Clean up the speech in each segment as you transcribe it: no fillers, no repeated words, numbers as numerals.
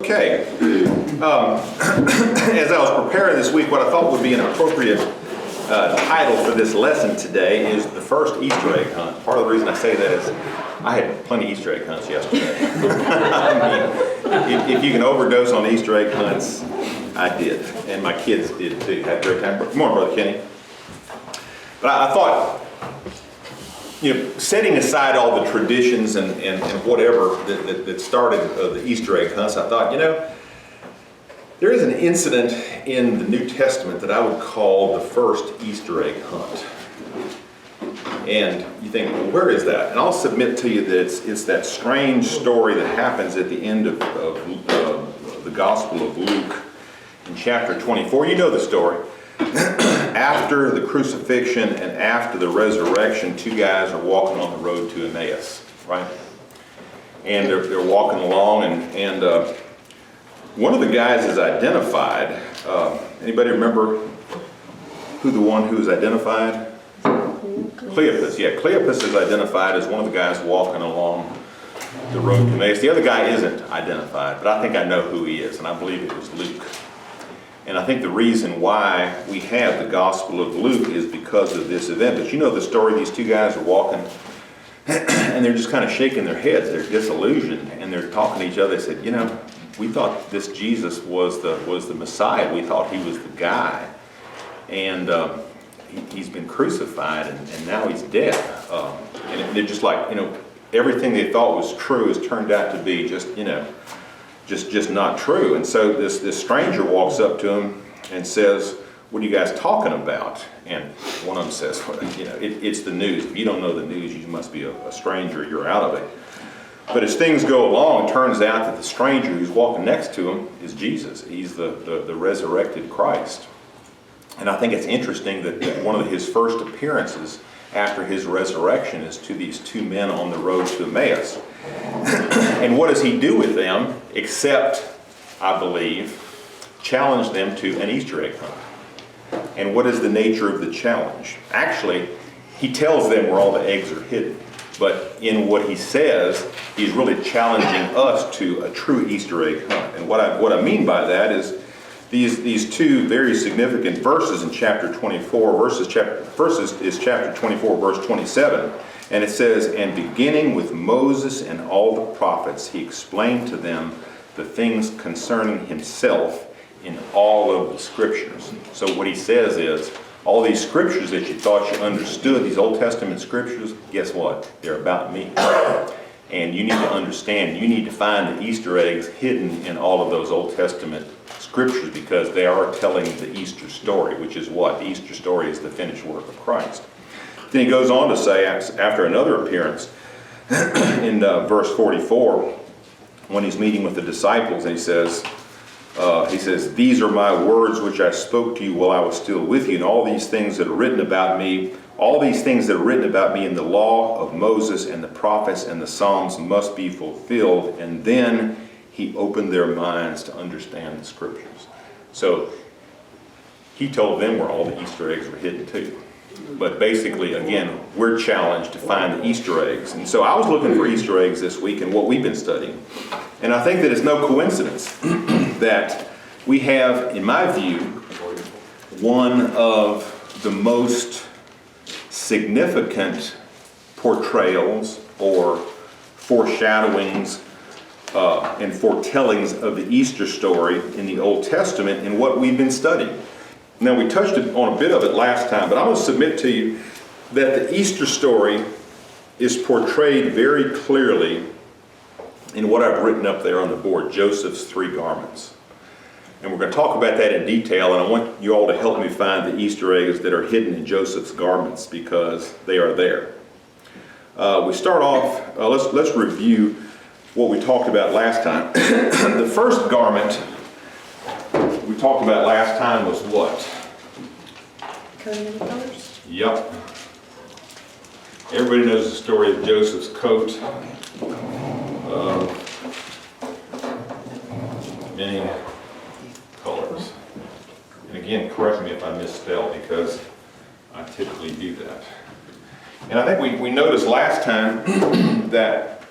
Okay, as I was preparing this week, what I thought would be an appropriate title for this lesson today is the first Easter egg hunt. Part of the reason I say that is I had plenty of Easter egg hunts yesterday. I mean, if you can overdose on Easter egg hunts, I did, and my kids did too. Had a great time. Good morning, Brother Kenny. But I thought, setting aside all the traditions and whatever that started the Easter egg hunts, I thought, there is an incident in the New Testament that I would call the first Easter egg hunt. And you think, well, where is that? And I'll submit to you that it's that strange story that happens at the end of the Gospel of Luke in chapter 24. You know the story. After the crucifixion and after the resurrection, two guys are walking on the road to Emmaus, right? And they're walking along, and one of the guys is identified. Anybody remember who the one who is identified? Cleopas. Yeah, Cleopas is identified as one of the guys walking along the road to Emmaus. The other guy isn't identified, but I think I know who he is, and I believe it was Luke. And I think the reason why we have the Gospel of Luke is because of this event. But you know the story, these two guys are walking, and they're just kind of shaking their heads. They're disillusioned, and they're talking to each other. They said, we thought this Jesus was the Messiah. We thought he was the guy. And he's been crucified, and now he's dead. And they're just like, everything they thought was true has turned out to be just not true. And so this stranger walks up to him and says, "What are you guys talking about?" And one of them says, "Well, it's the news. If you don't know the news, you must be a stranger. You're out of it." But as things go along, it turns out that the stranger who's walking next to him is Jesus. He's the resurrected Christ. And I think it's interesting that one of his first appearances after his resurrection is to these two men on the road to Emmaus. And what does he do with them except, I believe, challenge them to an Easter egg hunt? And what is the nature of the challenge? Actually, he tells them where all the eggs are hidden. But in what he says, he's really challenging us to a true Easter egg hunt. And what I mean by that is these two very significant verses in chapter 24. First is chapter 24, verse 27. And it says, "And beginning with Moses and all the prophets, he explained to them the things concerning himself in all of the scriptures." So what he says is, all these scriptures that you thought you understood, these Old Testament scriptures, guess what? They're about me. And you need to understand, you need to find the Easter eggs hidden in all of those Old Testament scriptures, because they are telling the Easter story, which is what? The Easter story is the finished work of Christ. Then he goes on to say, after another appearance, in verse 44, when he's meeting with the disciples, and he says, "These are my words which I spoke to you while I was still with you, and all these things that are written about me, in the law of Moses and the prophets and the Psalms must be fulfilled." And then he opened their minds to understand the scriptures. So he told them where all the Easter eggs were hidden too. But basically, again, we're challenged to find the Easter eggs. And so I was looking for Easter eggs this week in what we've been studying. And I think that it's no coincidence that we have, in my view, one of the most significant portrayals or foreshadowings and foretellings of the Easter story in the Old Testament in what we've been studying. Now, we touched on a bit of it last time, but I'm going to submit to you that the Easter story is portrayed very clearly in what I've written up there on the board, Joseph's three garments. And we're going to talk about that in detail, and I want you all to help me find the Easter eggs that are hidden in Joseph's garments, because they are there. We start off, let's review what we talked about last time. The first garment we talked about last time was what? Coat of many colors? Yep. Everybody knows the story of Joseph's coat. Many colors. And again, correct me if I misspell, because I typically do that. And I think we noticed last time that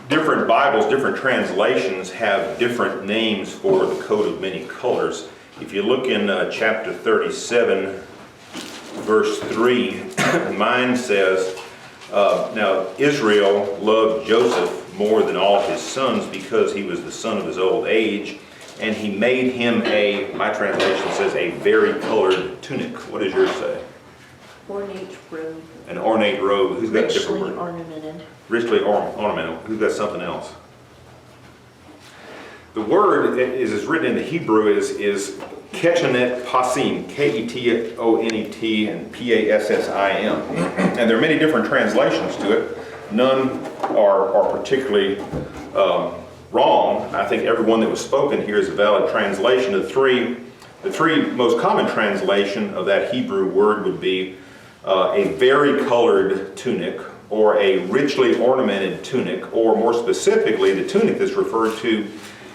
different Bibles, different translations have different names for the coat of many colors. If you look in chapter 37, verse 3, mine says, now Israel loved Joseph more than all his sons because he was the son of his old age, and he made him my translation says, a vari-colored tunic. What does yours say? Ornate robe. An ornate robe. Who's got a different Richly word? ornamented. Richly ornamental. Who's got something else? The word is written in the Hebrew is Ketonet Pasim, K-E-T-O-N-E-T and P-A-S-S-I-M. And there are many different translations to it. None are particularly wrong. I think every one that was spoken here is a valid translation. The three most common translation of that Hebrew word would be a vari-colored tunic, or a richly ornamented tunic, or more specifically, the tunic that's referred to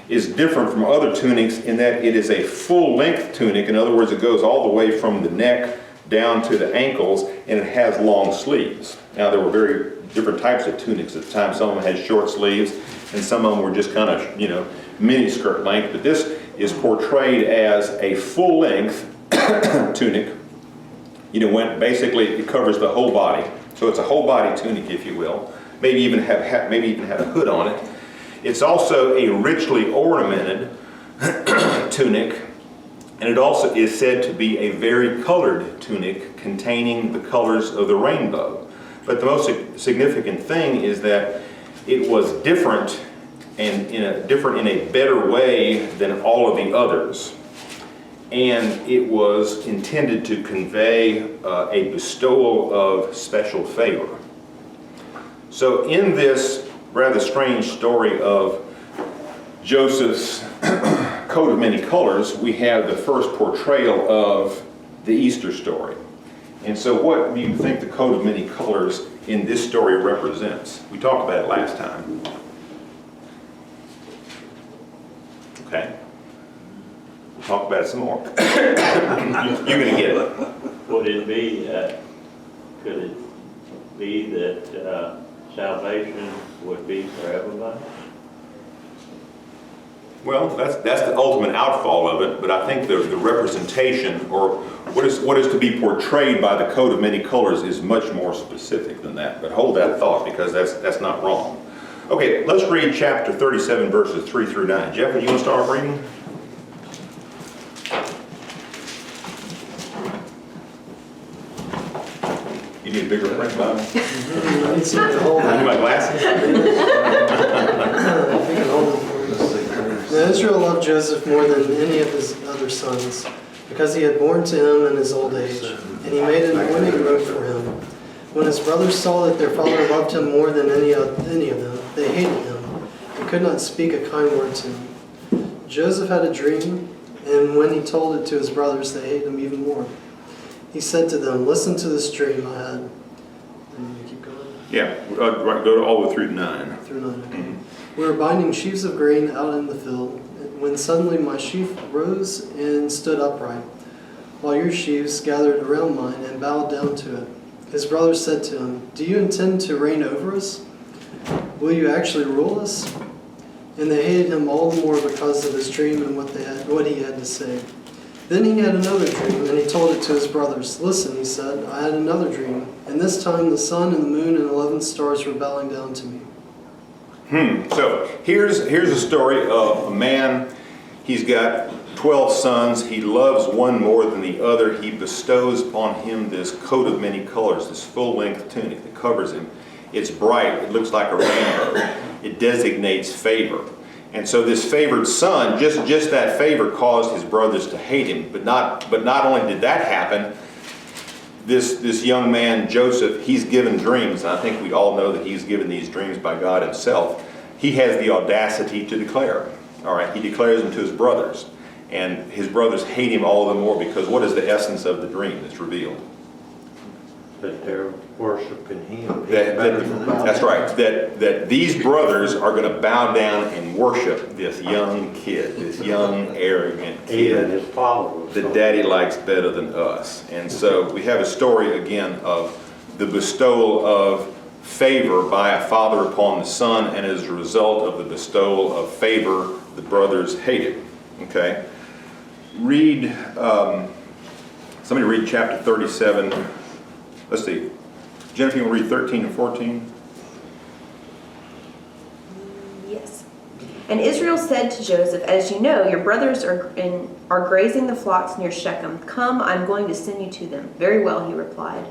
is different from other tunics in that it is a full-length tunic. In other words, it goes all the way from the neck down to the ankles, and it has long sleeves. Now, there were very different types of tunics at the time. Some of them had short sleeves, and some of them were just kind of, mini skirt length. But this is portrayed as a full-length tunic. Basically it covers the whole body. So it's a whole body tunic, if you will. Maybe even have a hood on it. It's also a richly ornamented tunic, and it also is said to be a vari-colored tunic containing the colors of the rainbow. But the most significant thing is that it was different and in a better way than all of the others. And it was intended to convey a bestowal of special favor. So in this rather strange story of Joseph's coat of many colors, we have the first portrayal of the Easter story. And so what do you think the coat of many colors in this story represents? We talked about it last time. Okay. We'll talk about it some more. You're going to get it. Would it be, could it be that salvation would be for everybody? Well, that's the ultimate outfall of it, but I think the representation, or what is to be portrayed by the coat of many colors, is much more specific than that. But hold that thought, because that's not wrong. Okay, let's read chapter 37, verses 3 through 9. Jeff, would you want to start reading? You need a bigger print, Bob? I need something to hold I need it. my glasses. If you can hold it for me. Now Israel loved Joseph more than any of his other sons, because he had borne to him in his old age, and he made an ornate robe for him. When his brothers saw that their father loved him more than any of them, they hated him, and could not speak a kind word to him. Joseph had a dream, and when he told it to his brothers, they hated him even more. He said to them, "Listen to this dream I had." And you keep going? Yeah, right, go all the way through 9. Through 9, okay. We were binding sheaves of grain out in the field, when suddenly my sheaf rose and stood upright, while your sheaves gathered around mine and bowed down to it. His brothers said to him, "Do you intend to reign over us? Will you actually rule us?" And they hated him all the more because of his dream and what he had to say. Then he had another dream, and he told it to his brothers. "Listen," he said, "I had another dream, and this time the sun and the moon and 11 stars were bowing down to me." So here's a story of a man. He's got 12 sons. He loves one more than the other. He bestows upon him this coat of many colors, this full-length tunic that covers him. It's bright. It looks like a rainbow. It designates favor. And so this favored son, just that favor caused his brothers to hate him. But not only did that happen, this young man, Joseph, he's given dreams. And I think we all know that he's given these dreams by God himself. He has the audacity to declare. All right, he declares them to his brothers. And his brothers hate him all the more because what is the essence of the dream that's revealed? That they're worshiping him. That's right. That these brothers are going to bow down and worship this young kid, this young arrogant Even kid his followers. that daddy likes better than us. And so we have a story again of the bestowal of favor by a father upon the son, and as a result of the bestowal of favor, the brothers hated. Okay? Somebody read chapter 37. Let's see. Jennifer, you want to read 13 and 14? Yes. And Israel said to Joseph, "As you know, your brothers are grazing the flocks near Shechem. Come, I'm going to send you to them." "Very well," he replied.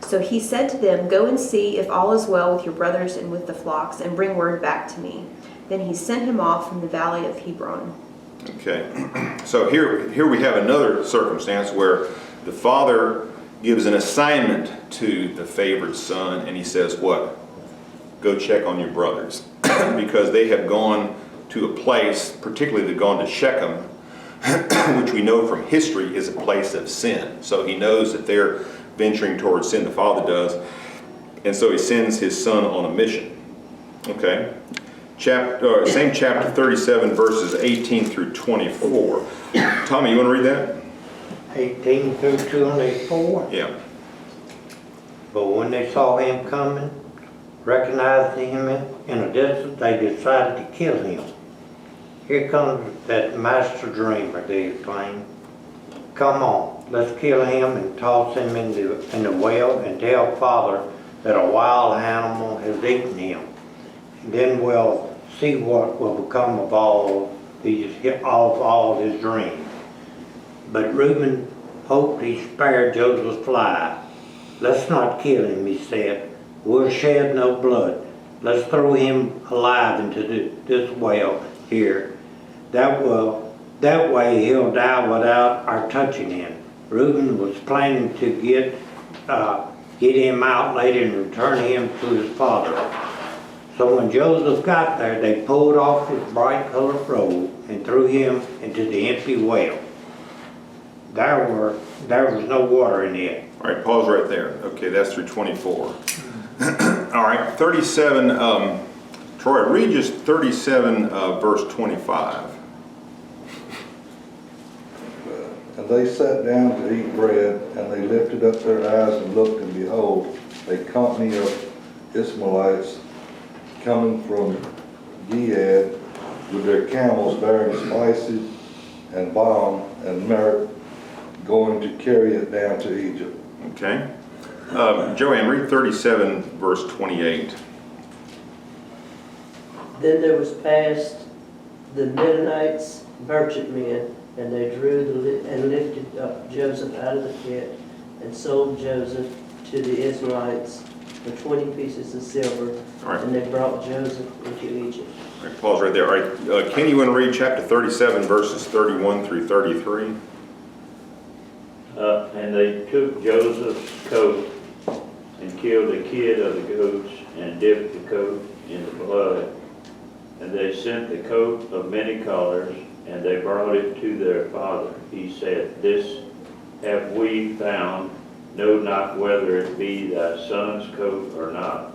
So he said to them, "Go and see if all is well with your brothers and with the flocks, and bring word back to me." Then he sent him off from the valley of Hebron. Okay. So here we have another circumstance where the father gives an assignment to the favored son, and he says, what? Go check on your brothers. Because they have gone to a place, particularly they've gone to Shechem, which we know from history is a place of sin. So he knows that they're venturing towards sin, the father does, and so he sends his son on a mission. Okay? Same chapter 37, verses 18 through 24. Tommy, you want to read that? 18 through 24. Yeah. But when they saw him coming, recognized him in a distance, they decided to kill him. "Here comes that master dreamer," they exclaimed. "Come on, let's kill him and toss him in the well and tell Father that a wild animal has eaten him. And then we'll see what will become of all his dreams." But Reuben hoped he spared Joseph's life. "Let's not kill him," he said. "We'll shed no blood. Let's throw him alive into this well here. That way he'll die without our touching him." Reuben was planning to get him out later and return him to his father. So when Joseph got there, they pulled off his bright colored robe and threw him into the empty well. There was no water in it. All right, pause right there. Okay, that's through 24. All right, 37. Troy, read just 37, verse 25. "And they sat down to eat bread, and they lifted up their eyes and looked, and behold, a company of Ishmaelites coming from Gilead with their camels bearing spices and balm and myrrh, going to carry it down to Egypt." Okay. Joanne, read 37, verse 28. Then there was passed the Midianites merchantmen, and they drew and lifted up Joseph out of the pit, and sold Joseph to the Israelites for 20 pieces of silver, All right. and they brought Joseph into Egypt. All right, pause right there. All right, Kenny, you want to read chapter 37, verses 31 through 33? And they took Joseph's coat and killed a kid of the goats and dipped the coat in the blood. And they sent the coat of many colors, and they brought it to their father. He said, "This have we found, know not whether it be thy son's coat or not."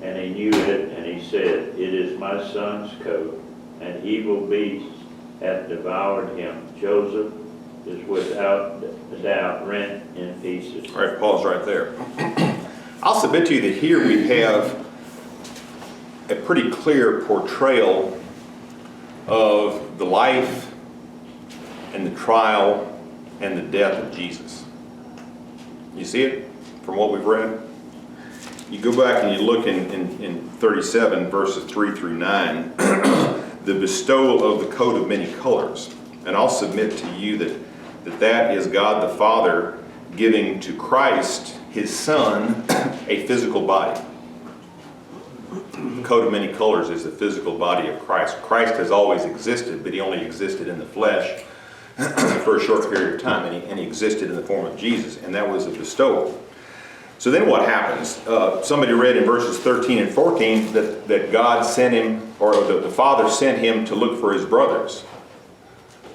And he knew it, and he said, "It is my son's coat." And evil beasts hath devoured him. Joseph is without doubt rent in pieces. All right, pause right there. I'll submit to you that here we have a pretty clear portrayal of the life and the trial and the death of Jesus. You see it from what we've read? You go back and you look in 37, verses 3 through 9, the bestowal of the coat of many colors. And I'll submit to you that is God the Father giving to Christ, his Son, a physical body. The coat of many colors is the physical body of Christ. Christ has always existed, but he only existed in the flesh for a short period of time, and he existed in the form of Jesus, and that was a bestowal. So then what happens? Somebody read in verses 13 and 14 that God sent him, or the Father sent him to look for his brothers.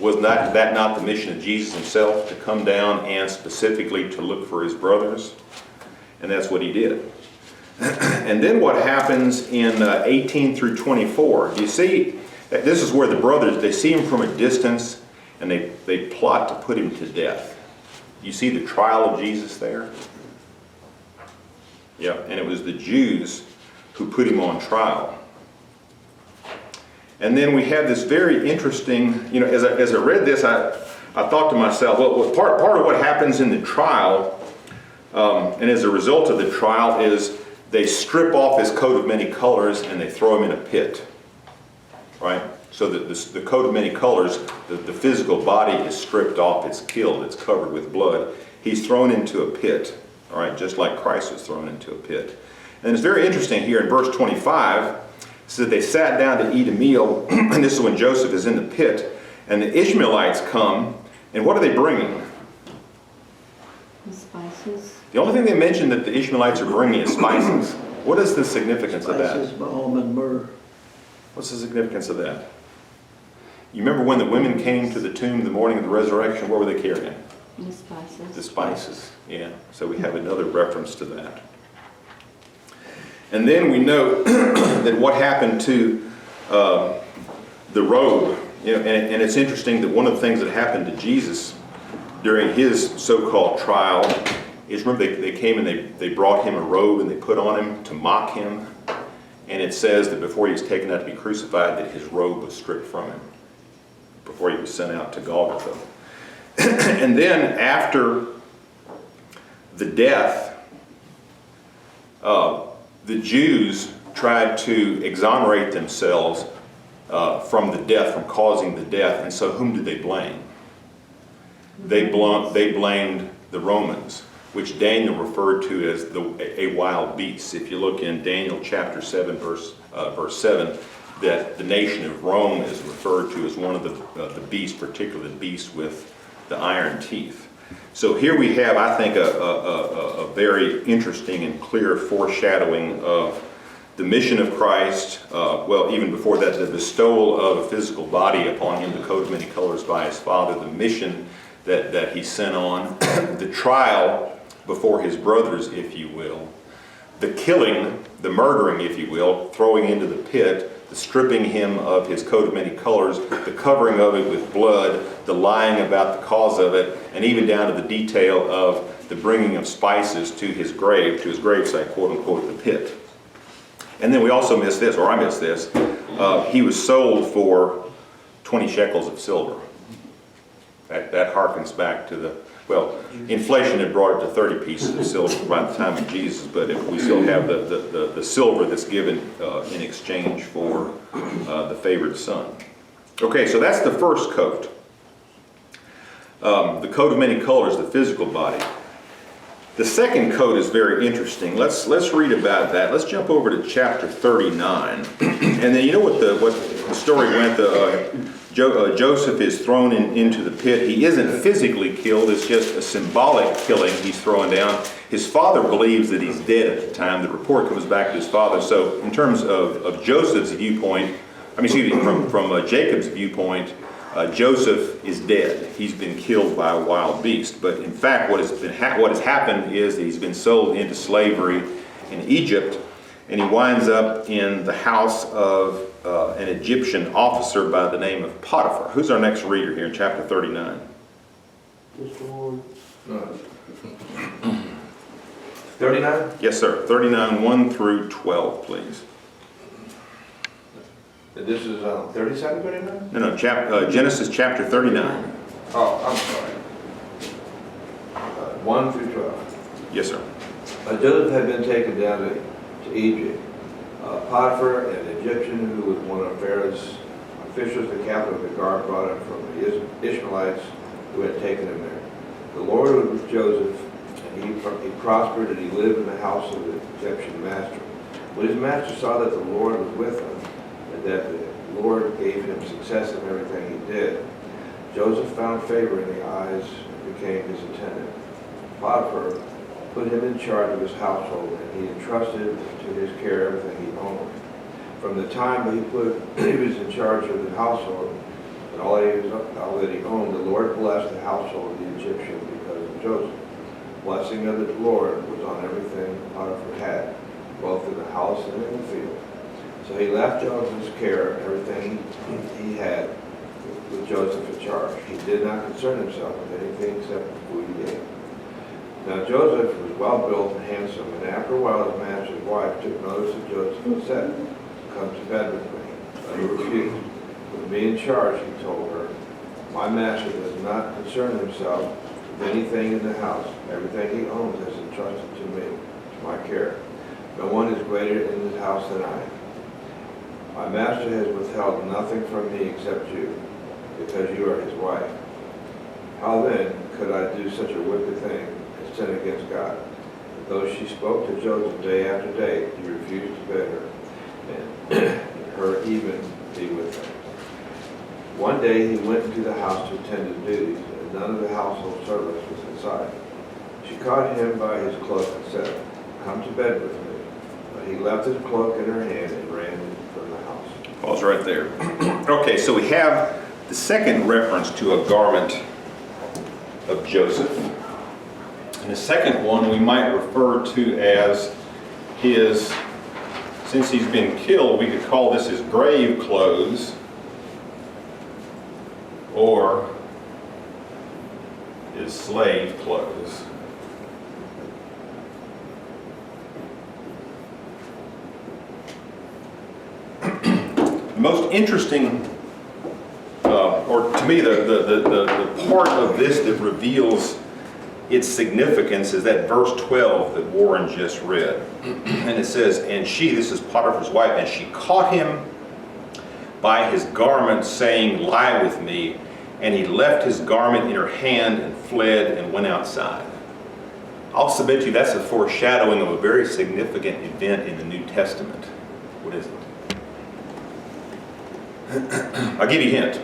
Was that not the mission of Jesus himself, to come down and specifically to look for his brothers? And that's what he did. And then what happens in 18 through 24? You see, that this is where the brothers, they see him from a distance, and they plot to put him to death. You see the trial of Jesus there? Yeah, and it was the Jews who put him on trial. And then we have this very interesting, as I read this, I thought to myself, well, part of what happens in the trial, and as a result of the trial, is they strip off his coat of many colors and they throw him in a pit, right? So that the coat of many colors, the physical body is stripped off, it's killed, it's covered with blood. He's thrown into a pit, all right, just like Christ was thrown into a pit. And it's very interesting here in verse 25, it says they sat down to eat a meal, and this is when Joseph is in the pit, and the Ishmaelites come, and what are they bringing? The spices. The only thing they mention that the Ishmaelites are bringing is spices. What is the significance of that? Spices, balm, and myrrh. What's the significance of that? You remember when the women came to the tomb the morning of the resurrection, what were they carrying? The spices. The spices, yeah. So we have another reference to that. And then we know that what happened to the robe, and it's interesting that one of the things that happened to Jesus during his so-called trial is, remember, they came and they brought him a robe and they put on him to mock him. And it says that before he was taken out to be crucified, that his robe was stripped from him before he was sent out to Golgotha. And then after the death, the Jews tried to exonerate themselves from the death, from causing the death. And so whom did they blame? They blamed the Romans, which Daniel referred to as a wild beast. If you look in Daniel chapter 7, verse 7, that the nation of Rome is referred to as one of the beasts, particularly the beast with the iron teeth. So here we have, I think, a very interesting and clear foreshadowing of the mission of Christ. Even before that, the bestowal of a physical body upon him, the coat of many colors by his Father, the mission that he sent on, the trial before his brothers, if you will, the killing, the murdering, if you will, throwing into the pit, the stripping him of his coat of many colors, the covering of it with blood, the lying about the cause of it, and even down to the detail of the bringing of spices to his gravesite, quote unquote, the pit. And then we also miss this, or I miss this, he was sold for 20 shekels of silver. That harkens back to inflation had brought it to 30 pieces of silver by the time of Jesus, but if we still have the silver that's given in exchange for the favored son. Okay, so that's the first coat. The coat of many colors, the physical body. The second coat is very interesting. Let's read about that. Let's jump over to chapter 39. And then you know what the story went, Joseph is thrown into the pit. He isn't physically killed, it's just a symbolic killing he's thrown down. His father believes that he's dead at the time. The report comes back to his father. So in terms of Joseph's viewpoint, from Jacob's viewpoint, Joseph is dead. He's been killed by a wild beast. But in fact, what has happened is that he's been sold into slavery in Egypt, and he winds up in the house of an Egyptian officer by the name of Potiphar. Who's our next reader here in chapter 39? Mr. Warren. 39? Yes, sir. 39, 1 through 12, please. This is 32nd, 39? No, Genesis chapter 39. Oh, I'm sorry. 1 through 12. Yes, sir. Joseph had been taken down to Egypt. Potiphar, an Egyptian who was one of Pharaoh's officials, the captain of the guard, brought him from the Ishmaelites who had taken him there. The Lord was with Joseph, and he prospered, and he lived in the house of the Egyptian master. When his master saw that the Lord was with him, and that the Lord gave him success in everything he did, Joseph found favor in the eyes and became his attendant. Potiphar put him in charge of his household, and he entrusted to his care everything he owned. From the time that he was in charge of the household and all that he owned, the Lord blessed the household of the Egyptian because of Joseph. Blessing of the Lord was on everything Potiphar had, both in the house and in the field. So he left Joseph's care, everything he had, with Joseph in charge. He did not concern himself with anything except the food he ate. Now Joseph was well built and handsome, and after a while his master's wife took notice of Joseph and said, "Come to bed with me." But he refused. "With me in charge," he told her, "my master does not concern himself with anything in the house. Everything he owns is entrusted to me, to my care. No one is greater in this house than I. My master has withheld nothing from me except you, because you are his wife. How then could I do such a wicked thing and sin against God?" But though she spoke to Joseph day after day, he refused to bid her, and her even be with him. One day he went into the house to attend his duties, and none of the household servants was inside. She caught him by his cloak and said, "Come to bed with me." But he left his cloak in her hand and ran from the house. Pause right there. Okay, so we have the second reference to a garment of Joseph. And the second one we might refer to as his, since he's been killed, we could call this his grave clothes, or his slave clothes. The most interesting, or to me, the part of this that reveals its significance is that verse 12 that Warren just read. And it says, "And she," this is Potiphar's wife, "and she caught him by his garment, saying, 'Lie with me.' And he left his garment in her hand and fled and went outside." I'll submit to you that's a foreshadowing of a very significant event in the New Testament. What is it? I'll give you a hint.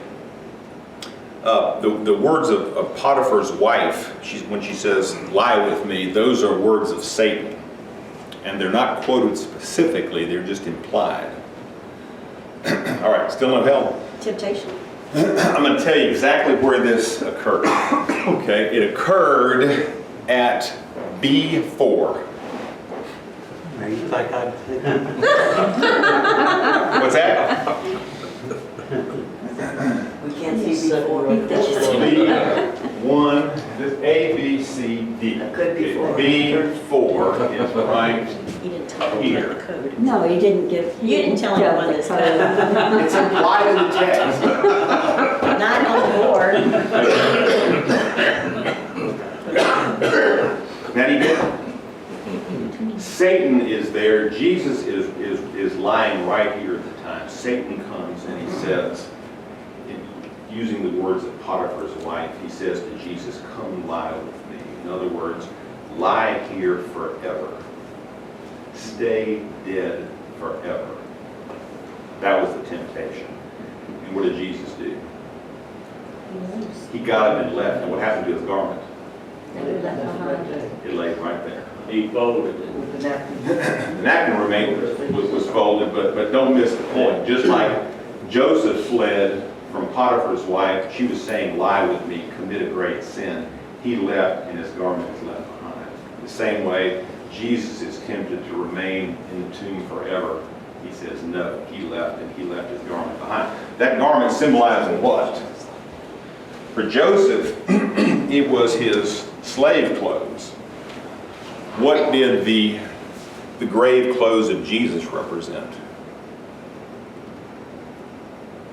The words of Potiphar's wife, when she says, "Lie with me," those are words of Satan. And they're not quoted specifically, they're just implied. All right, still no help? Temptation. I'm going to tell you exactly where this occurred. Okay, it occurred at B4. Now, you think I'd think What's that? We can't see before. B1, this A, B, C, D. Could be four. B4 is right You didn't tell me here. the code. No, you didn't give. You didn't tell me when this code. It's implied in the text. Not on the board. Now do you get it? Satan is there. Jesus is lying right here at the time. Satan comes and he says, using the words of Potiphar's wife, he says to Jesus, "Come lie with me." In other words, lie here forever. Stay dead forever. That was the temptation. And what did Jesus do? He got up and left. And what happened to his garment? It lay right there. He folded it. The napkin remained, was folded, but don't miss the point. Just like Joseph fled from Potiphar's wife, she was saying, "Lie with me, commit a great sin." He left and his garment is left behind. The same way, Jesus is tempted to remain in the tomb forever. He says no, he left and he left his garment behind. That garment symbolizing what? For Joseph, it was his slave clothes. What did the grave clothes of Jesus represent?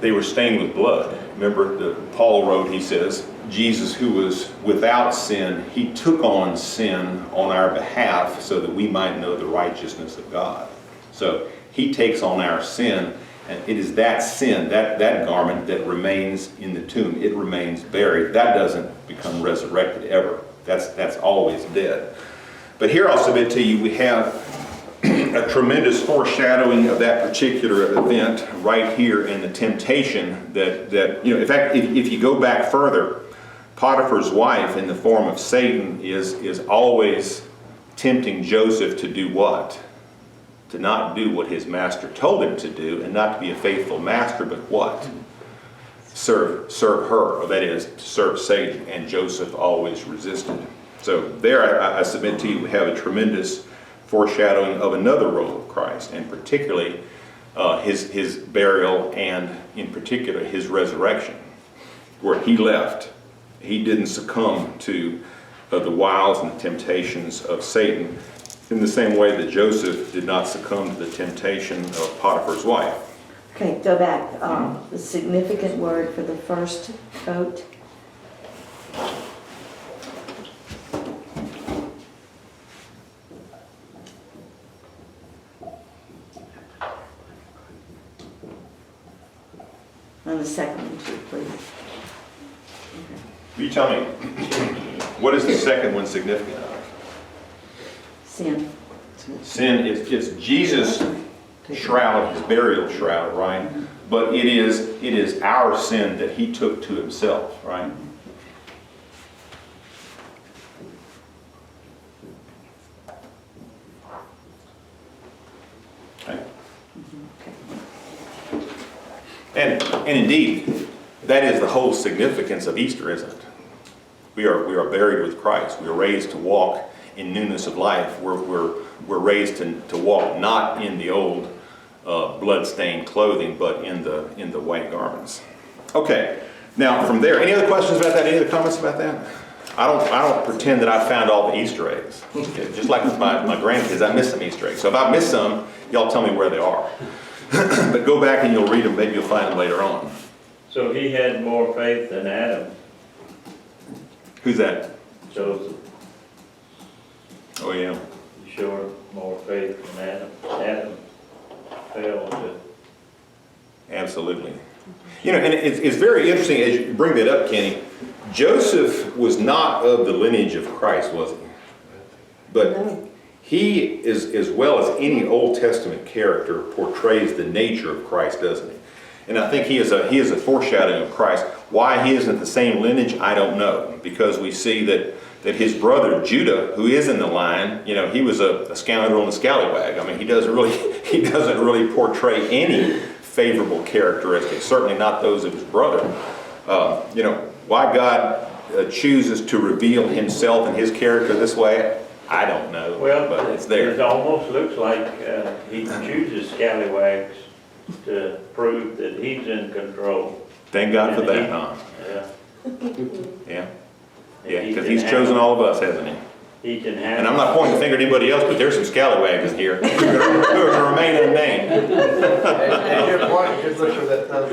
They were stained with blood. Remember, Paul wrote, he says, Jesus, who was without sin, he took on sin on our behalf so that we might know the righteousness of God. So he takes on our sin, and it is that sin, that garment that remains in the tomb. It remains buried. That doesn't become resurrected ever. That's always dead. But here I'll submit to you, we have a tremendous foreshadowing of that particular event right here in the temptation that in fact, if you go back further, Potiphar's wife in the form of Satan is always tempting Joseph to do what? To not do what his master told him to do, and not to be a faithful master, but what? Serve her, or that is, to serve Satan, and Joseph always resisted. So there, I submit to you, we have a tremendous foreshadowing of another role of Christ, and particularly his burial, and in particular his resurrection, where he left. He didn't succumb to of the wiles and the temptations of Satan, in the same way that Joseph did not succumb to the temptation of Potiphar's wife. Okay, go back. The significant word for the first coat. And the second one too, please. You tell me, what is the second one significant of? Sin. Sin is Jesus' shroud, his burial shroud, right? But it is our sin that he took to himself, right? Okay. And indeed, that is the whole significance of Easter, isn't it? We are buried with Christ. We are raised to walk in newness of life. We're raised to walk not in the old blood-stained clothing, but in the white garments. Okay. Now from there, any other questions about that? Any other comments about that? I don't pretend that I found all the Easter eggs. Just like with my grandkids, I missed some Easter eggs. So if I miss some, y'all tell me where they are. But go back and you'll read them. Maybe you'll find them later on. So he had more faith than Adam, Who's that? Joseph. Oh yeah. You sure more faith than Adam? Adam failed to. Absolutely. You know, and it's very interesting as you bring that up, Kenny. Joseph was not of the lineage of Christ, was he? But he is, as well as any Old Testament character, portrays the nature of Christ, doesn't he? And I think he is a foreshadowing of Christ. Why he isn't the same lineage, I don't know. Because we see that his brother Judah, who is in the line, you know, he was a scoundrel and a scallywag. I mean, he doesn't really portray any favorable characteristics. Certainly not those of his brother. You know, why God chooses to reveal himself and his character this way, I don't know. Well, but it's there. It almost looks like he chooses scallywags to prove that he's in control. Thank God for that, huh? Yeah. Yeah, because he's chosen all of us, hasn't he? He can have. And I'm not pointing the finger at anybody else, but there's some scallywags here who are going to remain unnamed. And your point, just look for that thumbs.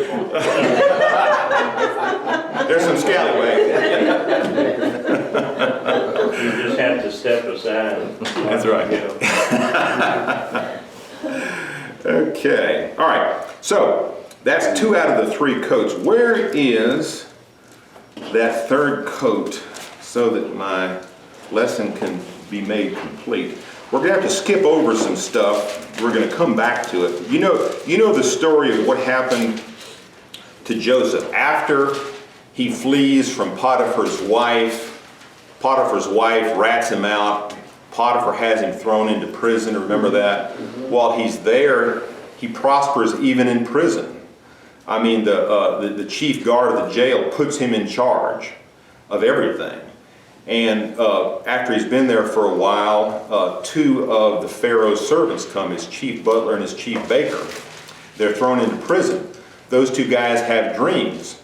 There's some scallywags. You just have to step aside. That's right. Okay, all right. So that's 2 out of the 3 coats. Where is that third coat so that my lesson can be made complete? We're going to have to skip over some stuff. We're going to come back to it. You know the story of what happened to Joseph after he flees from Potiphar's wife. Potiphar's wife rats him out. Potiphar has him thrown into prison. Remember that? While he's there, he prospers even in prison. I mean, the chief guard of the jail puts him in charge of everything. And after he's been there for a while, 2 of the Pharaoh's servants come, his chief butler and his chief baker. They're thrown into prison. Those 2 guys have dreams.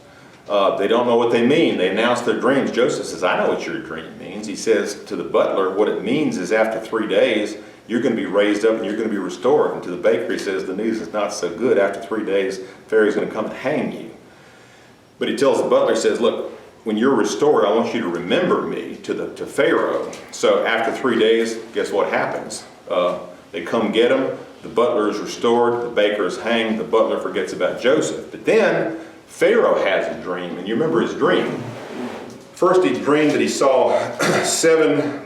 They don't know what they mean. They announce their dreams. Joseph says, I know what your dream means. He says to the butler, what it means is after 3 days, you're going to be raised up and you're going to be restored. And to the baker, he says, the news is not so good. After 3 days, Pharaoh's going to come and hang you. But he tells the butler, he says, look, when you're restored, I want you to remember me to Pharaoh. So after 3 days, guess what happens? They come get him. The butler is restored. The baker is hanged. The butler forgets about Joseph. But then Pharaoh has a dream, and you remember his dream. First, he dreamed that he saw 7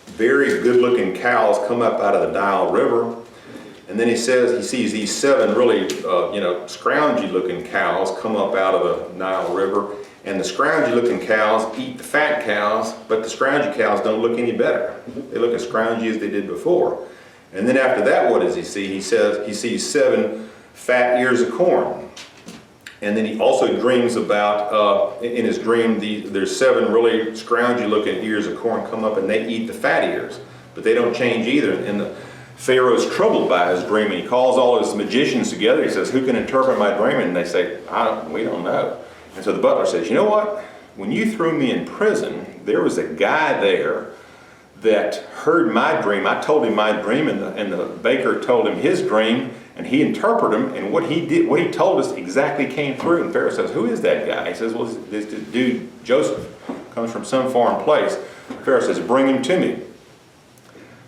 very good-looking cows come up out of the Nile River. And then he says he sees these 7 really, scroungy-looking cows come up out of the Nile River. And the scroungy-looking cows eat the fat cows, but the scroungy cows don't look any better. They look as scroungy as they did before. And then after that, what does he see? He says he sees 7 fat ears of corn. And then he also dreams about, in his dream, there's 7 really scroungy-looking ears of corn come up and they eat the fat ears. But they don't change either. And the Pharaoh's troubled by his dream, and he calls all his magicians together. He says, who can interpret my dream? And they say, we don't know. And so the butler says, you know what? When you threw me in prison, there was a guy there that heard my dream. I told him my dream, and the baker told him his dream, and he interpreted him, and what he told us exactly came through. And Pharaoh says, who is that guy? He says, well, this dude, Joseph, comes from some foreign place. Pharaoh says, bring him to me.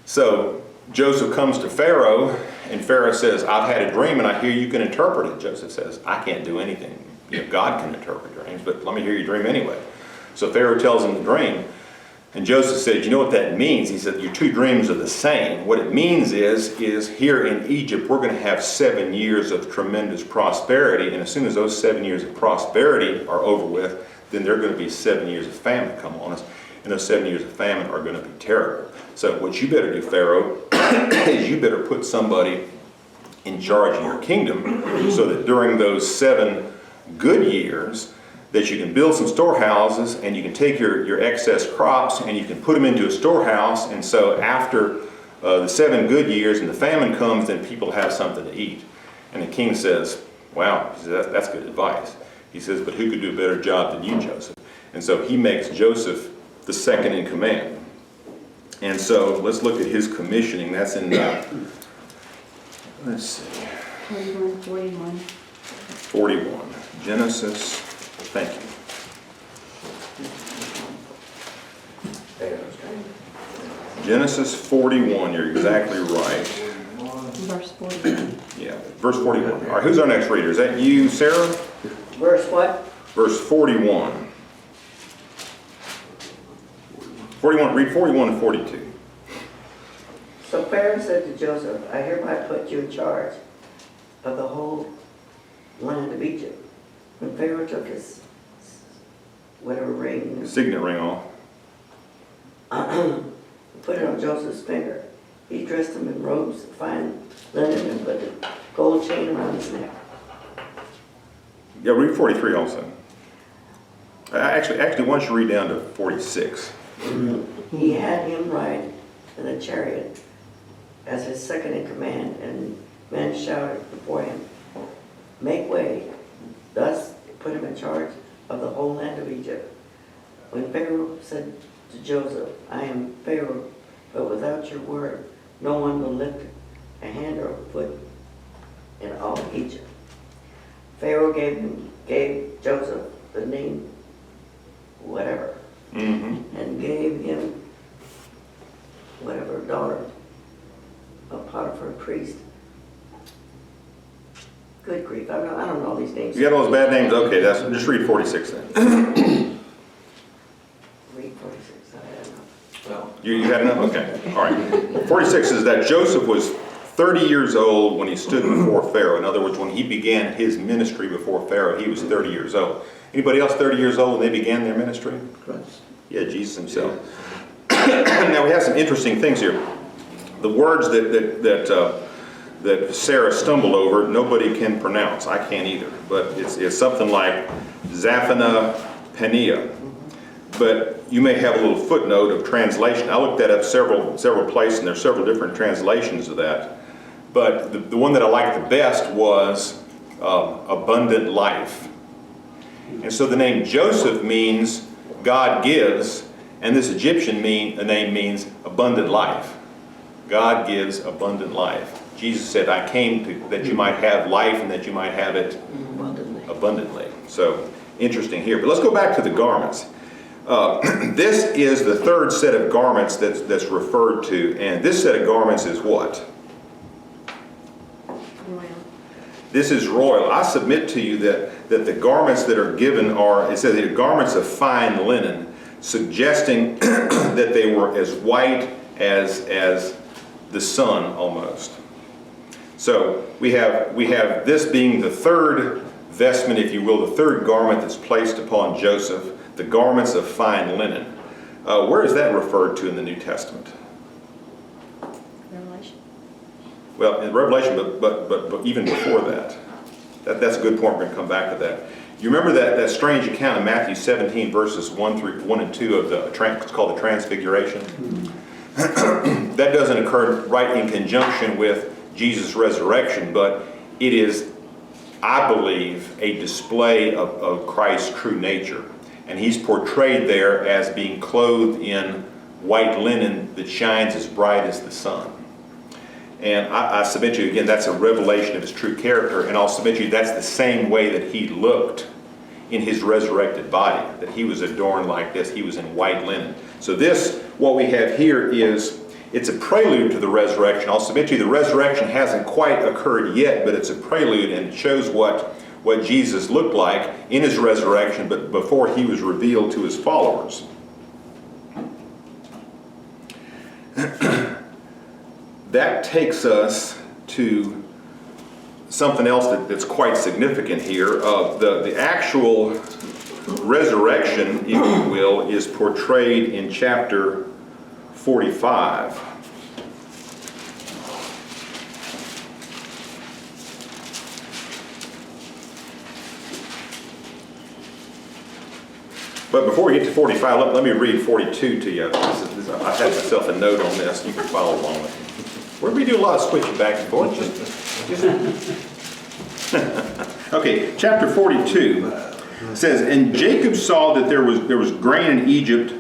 So Joseph comes to Pharaoh, and Pharaoh says, I've had a dream, and I hear you can interpret it. Joseph says, I can't do anything. God can interpret dreams, but let me hear your dream anyway. So Pharaoh tells him the dream. And Joseph said, you know what that means? He said, your two dreams are the same. What it means is here in Egypt, we're going to have 7 years of tremendous prosperity. And as soon as those 7 years of prosperity are over with, then there are going to be 7 years of famine come on us. And those 7 years of famine are going to be terrible. So what you better do, Pharaoh, is you better put somebody in charge of your kingdom so that during those 7 good years, that you can build some storehouses, and you can take your excess crops and you can put them into a storehouse. And so after the 7 good years and the famine comes, then people have something to eat. And the king says, wow, he says, that's good advice. He says, but who could do a better job than you, Joseph? And so he makes Joseph the second in command. And so let's look at his commissioning. That's in, let's see. 41. Genesis. Thank you. Genesis 41, you're exactly right. Verse 41. Yeah, verse 41. All right, who's our next reader? Is that you, Sarah? Verse what? Verse 41. 41, read 41 and 42. So Pharaoh said to Joseph, I hereby put you in charge of the whole land of Egypt. When Pharaoh took his whatever ring, Signet ring off. put it on Joseph's finger, he dressed him in robes of fine linen and put a gold chain around his neck. Yeah, read 43 also. Actually, why don't you read down to 46? He had him ride in a chariot as his second in command, and men shouted before him, make way. Thus put him in charge of the whole land of Egypt. When Pharaoh said to Joseph, I am Pharaoh, but without your word, no one will lift a hand or a foot in all Egypt. Pharaoh gave Joseph the name whatever, and gave him whatever daughter of Potiphar priest. Good grief, I don't know these names. You got all those bad names? Okay, just read 46 then. Read 46, I don't know. You had enough? Okay, all right. 46 is that Joseph was 30 years old when he stood before Pharaoh. In other words, when he began his ministry before Pharaoh, he was 30 years old. Anybody else 30 years old when they began their ministry? Christ. Yeah, Jesus himself. Now we have some interesting things here. The words that Sarah stumbled over, nobody can pronounce. I can't either. But it's something like Zaphanath Paneah. But you may have a little footnote of translation. I looked that up several places, and there's several different translations of that. But the one that I liked the best was abundant life. And so the name Joseph means God gives, and this Egyptian name means abundant life. God gives abundant life. Jesus said, I came that you might have life and that you might have it abundantly. So, interesting here. But let's go back to the garments. This is the third set of garments that's referred to, and this set of garments is what? Royal. This is royal. I submit to you that the garments that are given are, it says they're garments of fine linen, suggesting that they were as white as the sun almost. So we have this being the third vestment, if you will, the third garment that's placed upon Joseph, the garments of fine linen. Where is that referred to in the New Testament? Revelation. Well, in Revelation, but even before that. That's a good point. We're going to come back to that. You remember that strange account in Matthew 17, verses 1 and 2 of it's called the Transfiguration? That doesn't occur right in conjunction with Jesus' resurrection, but it is, I believe, a display of Christ's true nature. And he's portrayed there as being clothed in white linen that shines as bright as the sun. And I submit to you, again, that's a revelation of his true character, and I'll submit to you that's the same way that he looked in his resurrected body, that he was adorned like this. He was in white linen. So this, what we have here is, it's a prelude to the resurrection. I'll submit to you the resurrection hasn't quite occurred yet, but it's a prelude, and it shows what Jesus looked like in his resurrection, but before he was revealed to his followers. That takes us to something else that's quite significant here. The actual resurrection, if you will, is portrayed in chapter 45. But before we get to 45, let me read 42 to you. I had myself a note on this. You can follow along with me. We do a lot of switching back and forth. Okay, chapter 42 says, and Jacob saw that there was grain in Egypt.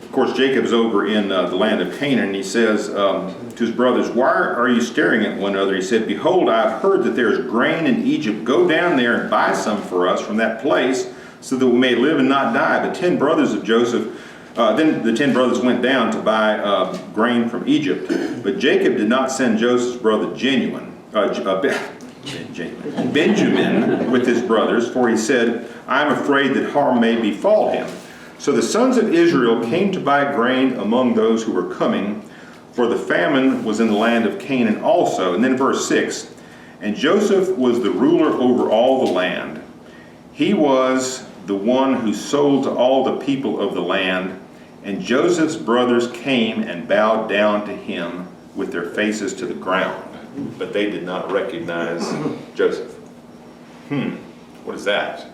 Of course, Jacob's over in the land of Canaan, and he says to his brothers, why are you staring at one another? He said, behold, I have heard that there is grain in Egypt. Go down there and buy some for us from that place, so that we may live and not die. The 10 brothers of Joseph, then the 10 brothers went down to buy grain from Egypt. But Jacob did not send Joseph's brother Benjamin with his brothers, for he said, I am afraid that harm may befall him. So the sons of Israel came to buy grain among those who were coming, for the famine was in the land of Canaan also. And then verse 6, and Joseph was the ruler over all the land. He was the one who sold to all the people of the land, and Joseph's brothers came and bowed down to him with their faces to the ground. But they did not recognize Joseph. What is that?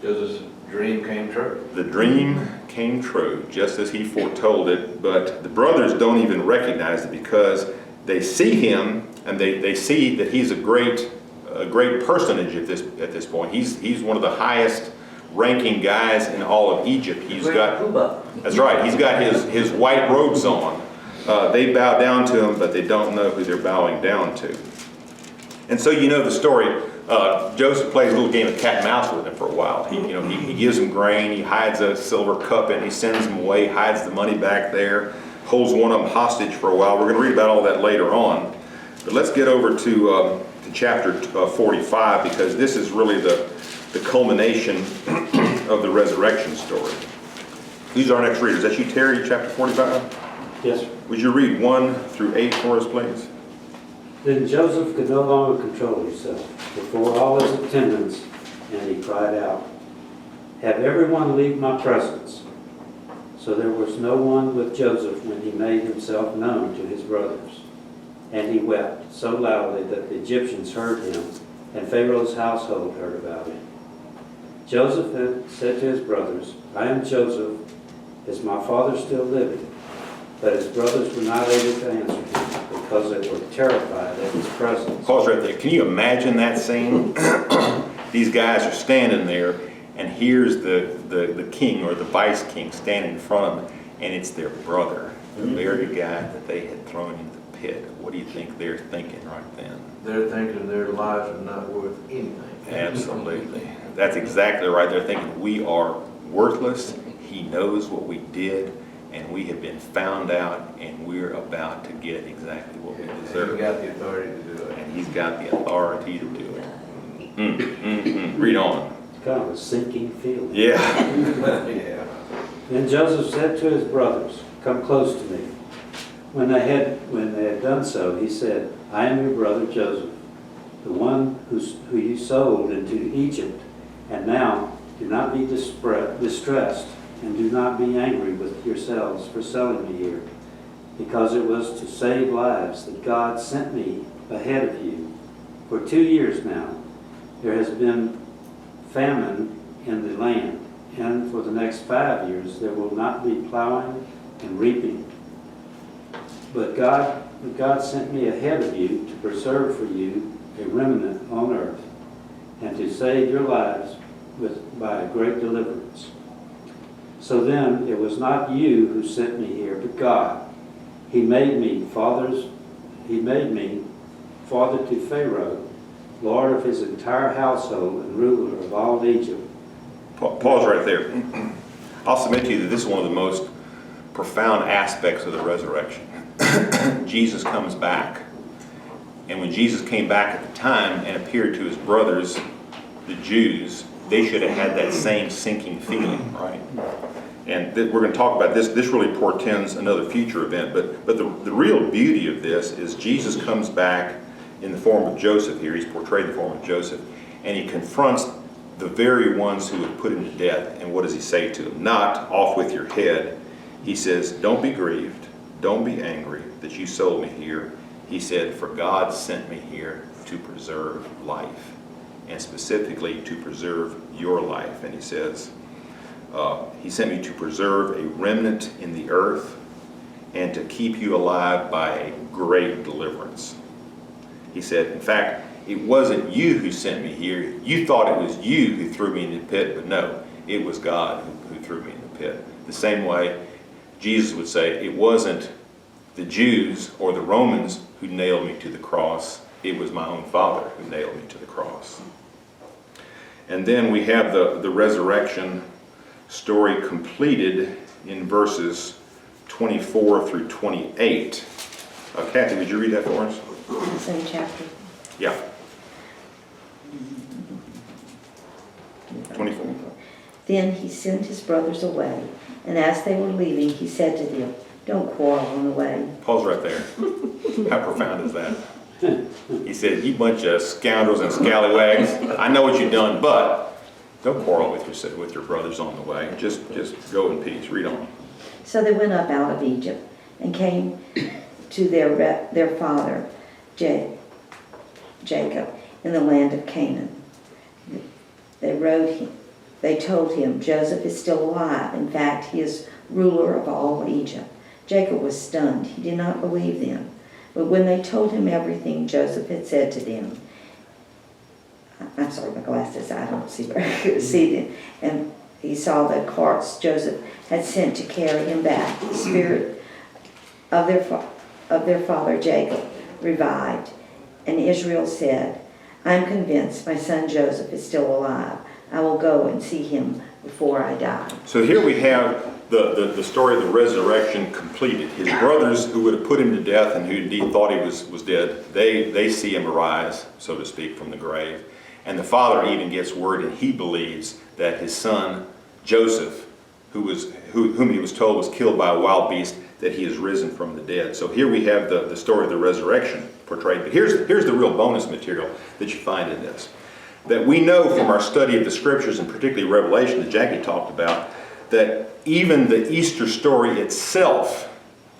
Joseph's dream came true. The dream came true, just as he foretold it, but the brothers don't even recognize it because they see him and they see that he's a great personage at this point. He's one of the highest ranking guys in all of Egypt. That's right, he's got his white robes on. They bow down to him, but they don't know who they're bowing down to. And so you know the story. Joseph plays a little game of cat and mouse with him for a while. He gives him grain, he hides a silver cup in, he sends them away, hides the money back there, holds one of them hostage for a while. We're going to read about all that later on. But let's get over to chapter 45, because this is really the culmination of the resurrection story. Who's our next reader? Is that you, Terry, chapter 45? Yes. Would you read 1 through 8 for us, please? Then Joseph could no longer control himself before all his attendants, and he cried out, have everyone leave my presence. So there was no one with Joseph when he made himself known to his brothers. And he wept so loudly that the Egyptians heard him, and Pharaoh's household heard about it. Joseph had said to his brothers, I am Joseph. Is my father still living? But his brothers were not able to answer him because they were terrified at his presence. Pause right there. Can you imagine that scene? These guys are standing there, and here's the king or the vice king standing in front of them, and it's their brother, the very guy that they had thrown into the pit. What do you think they're thinking right then? They're thinking their lives are not worth anything. Absolutely. That's exactly right. They're thinking we are worthless. He knows what we did, and we have been found out, and we're about to get exactly what we deserve. He's got the authority to do it. And he's got the authority to do it. Read on. It's kind of a sinking feeling. Yeah. Yeah. Then Joseph said to his brothers, come close to me. When they had done so, he said, I am your brother Joseph, the one who you sold into Egypt. And now do not be distressed, and do not be angry with yourselves for selling me here, because it was to save lives that God sent me ahead of you. For 2 years now, there has been famine in the land, and for the next 5 years there will not be plowing and reaping. But God sent me ahead of you to preserve for you a remnant on earth, and to save your lives by a great deliverance. So then it was not you who sent me here, but God. He made me father to Pharaoh, Lord of his entire household and ruler of all Egypt. Pause right there. I'll submit to you that this is one of the most profound aspects of the resurrection. Jesus comes back. And when Jesus came back at the time and appeared to his brothers, the Jews, they should have had that same sinking feeling, right? And we're going to talk about this. This really portends another future event. But the real beauty of this is Jesus comes back in the form of Joseph here. He's portrayed in the form of Joseph. And he confronts the very ones who have put him to death. And what does he say to them? Not off with your head. He says, don't be grieved. Don't be angry that you sold me here. He said, for God sent me here to preserve life. And specifically to preserve your life. And he says, he sent me to preserve a remnant in the earth and to keep you alive by a great deliverance. He said, in fact, it wasn't you who sent me here. You thought it was you who threw me in the pit, but no, it was God who threw me in the pit. The same way Jesus would say, it wasn't the Jews or the Romans who nailed me to the cross. It was my own Father who nailed me to the cross. And then we have the resurrection story completed in verses 24 through 28. Kathy, would you read that for us? Same chapter. Yeah. 24. Then he sent his brothers away, and as they were leaving, he said to them, don't quarrel on the way. Pause right there. How profound is that? He said, you bunch of scoundrels and scallywags, I know what you've done, but don't quarrel with your brothers on the way. Just go in peace. Read on. So they went up out of Egypt and came to their father Jacob in the land of Canaan. They told him, Joseph is still alive. In fact, he is ruler of all Egypt. Jacob was stunned. He did not believe them. But when they told him everything Joseph had said to them, I'm sorry, my glasses, I don't see them. And he saw the carts Joseph had sent to carry him back. The spirit of their father Jacob revived. And Israel said, I am convinced my son Joseph is still alive. I will go and see him before I die. So here we have the story of the resurrection completed. His brothers who would have put him to death and who indeed thought he was dead, they see him arise, so to speak, from the grave. And the father even gets word, and he believes that his son Joseph, whom he was told was killed by a wild beast, that he has risen from the dead. So here we have the story of the resurrection portrayed. But here's the real bonus material that you find in this. That we know from our study of the scriptures, and particularly Revelation that Jackie talked about, that even the Easter story itself,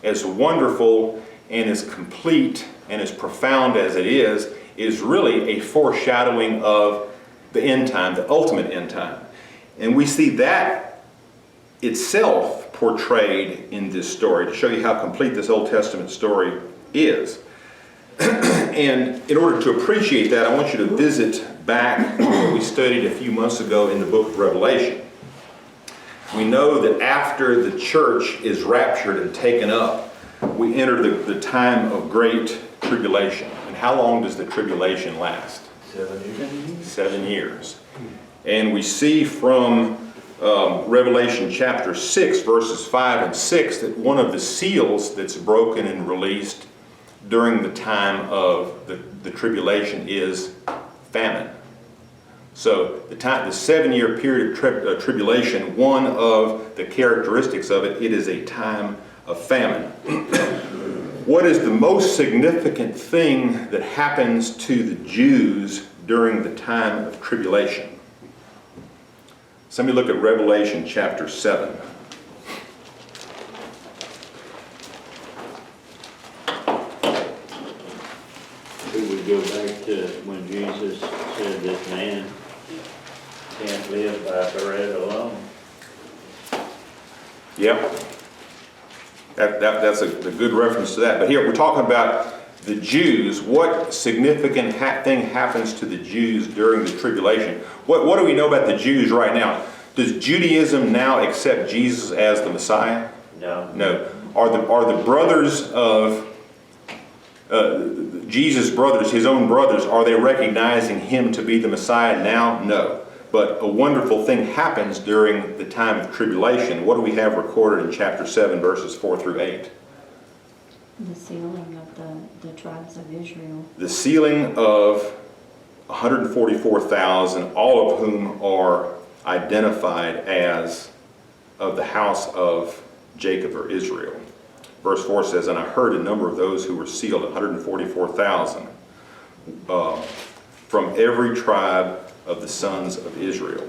as wonderful and as complete and as profound as it is really a foreshadowing of the end time, the ultimate end time. And we see that itself portrayed in this story to show you how complete this Old Testament story is. And in order to appreciate that, I want you to visit back what we studied a few months ago in the book of Revelation. We know that after the church is raptured and taken up, we enter the time of great tribulation. And how long does the tribulation last? 7 years. 7 years. And we see from Revelation chapter 6, verses 5 and 6, that one of the seals that's broken and released during the time of the tribulation is famine. So the 7-year period of tribulation, one of the characteristics of it is a time of famine. What is the most significant thing that happens to the Jews during the time of tribulation? Somebody look at Revelation chapter 7. We would go back to when Jesus said that man can't live by bread alone. Yep. That's a good reference to that. But here we're talking about the Jews, what significant thing happens to the Jews during the tribulation? What do we know about the Jews right now? Does Judaism now accept Jesus as the Messiah? No. No. Are the brothers of Jesus' brothers, his own brothers, are they recognizing him to be the Messiah now? No. But a wonderful thing happens during the time of tribulation. What do we have recorded in chapter 7, verses 4 through 8? The sealing of the tribes of Israel. The sealing of 144,000, all of whom are identified as of the house of Jacob or Israel. Verse 4 says, and I heard a number of those who were sealed, 144,000, from every tribe of the sons of Israel.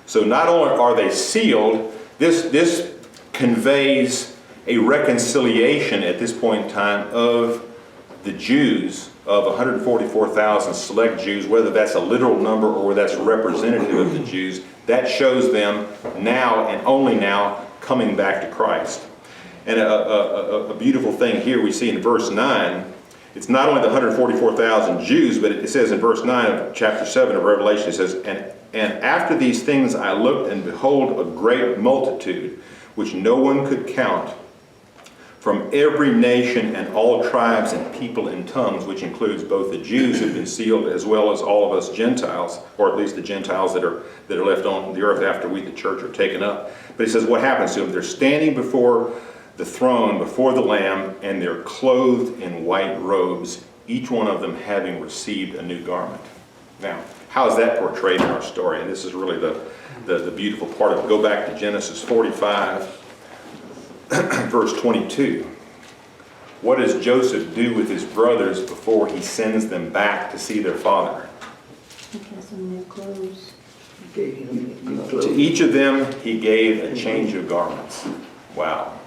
So not only are they sealed, this conveys a reconciliation at this point in time of the Jews, of 144,000 select Jews, whether that's a literal number or whether that's representative of the Jews. That shows them now and only now coming back to Christ. And a beautiful thing here we see in verse 9, it's not only the 144,000 Jews, but it says in verse 9 of chapter 7 of Revelation, it says, and after these things I looked, and behold, a great multitude, which no one could count, from every nation and all tribes and people and tongues, which includes both the Jews who've been sealed as well as all of us Gentiles, or at least the Gentiles that are left on the earth after we, the church, are taken up. But he says what happens to them? They're standing before the throne, before the Lamb, and they're clothed in white robes, each one of them having received a new garment. Now, how is that portrayed in our story? And this is really the beautiful part of it. Go back to Genesis 45. Verse 22. What does Joseph do with his brothers before he sends them back to see their father? He gives them new clothes. To each of them he gave a change of garments. Wow.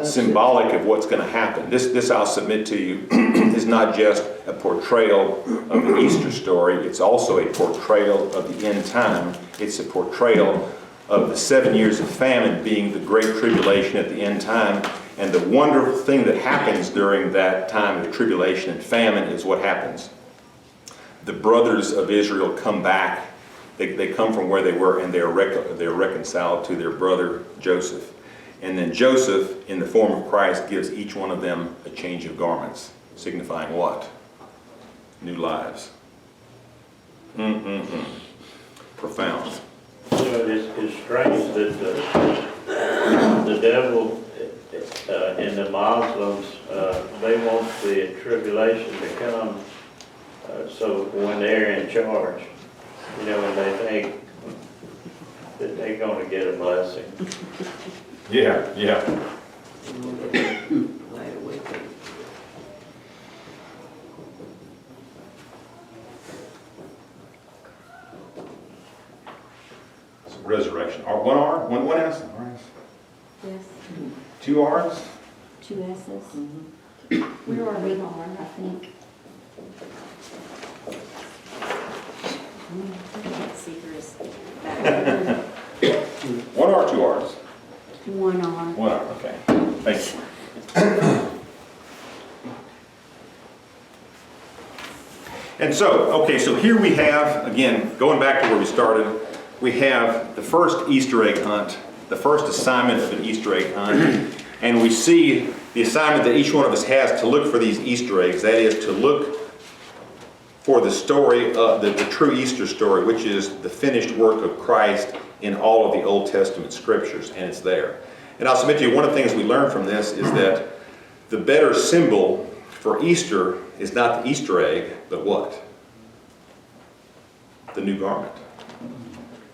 Symbolic of what's going to happen. This I'll submit to you is not just a portrayal of the Easter story, it's also a portrayal of the end time. It's a portrayal of the 7 years of famine being the great tribulation at the end time. And the wonderful thing that happens during that time of tribulation and famine is what happens. The brothers of Israel come back. They come from where they were, and they're reconciled to their brother Joseph. And then Joseph, in the form of Christ, gives each one of them a change of garments, signifying what? New lives. Profound. You know, it's strange that the devil and the Muslims, they want the tribulation to come so when they're in charge, you know, and they think that they're going to get a blessing. Yeah. Wide awake. Resurrection. One R? One S? Yes. 2 R's? 2 S's. Where are we on, I think? Let's see, there's back. 1 R, 2 R's? 1 R. 1 R, okay. Thank you. And so here we have, again, going back to where we started, we have the first Easter egg hunt, the first assignment of an Easter egg hunt, and we see the assignment that each one of us has to look for these Easter eggs, that is to look for the story, the true Easter story, which is the finished work of Christ in all of the Old Testament scriptures, and it's there. And I'll submit to you, one of the things we learn from this is that the better symbol for Easter is not the Easter egg, but what? The new garment.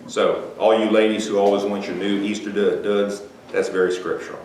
So, all you ladies who always want your new Easter duds, that's very scriptural.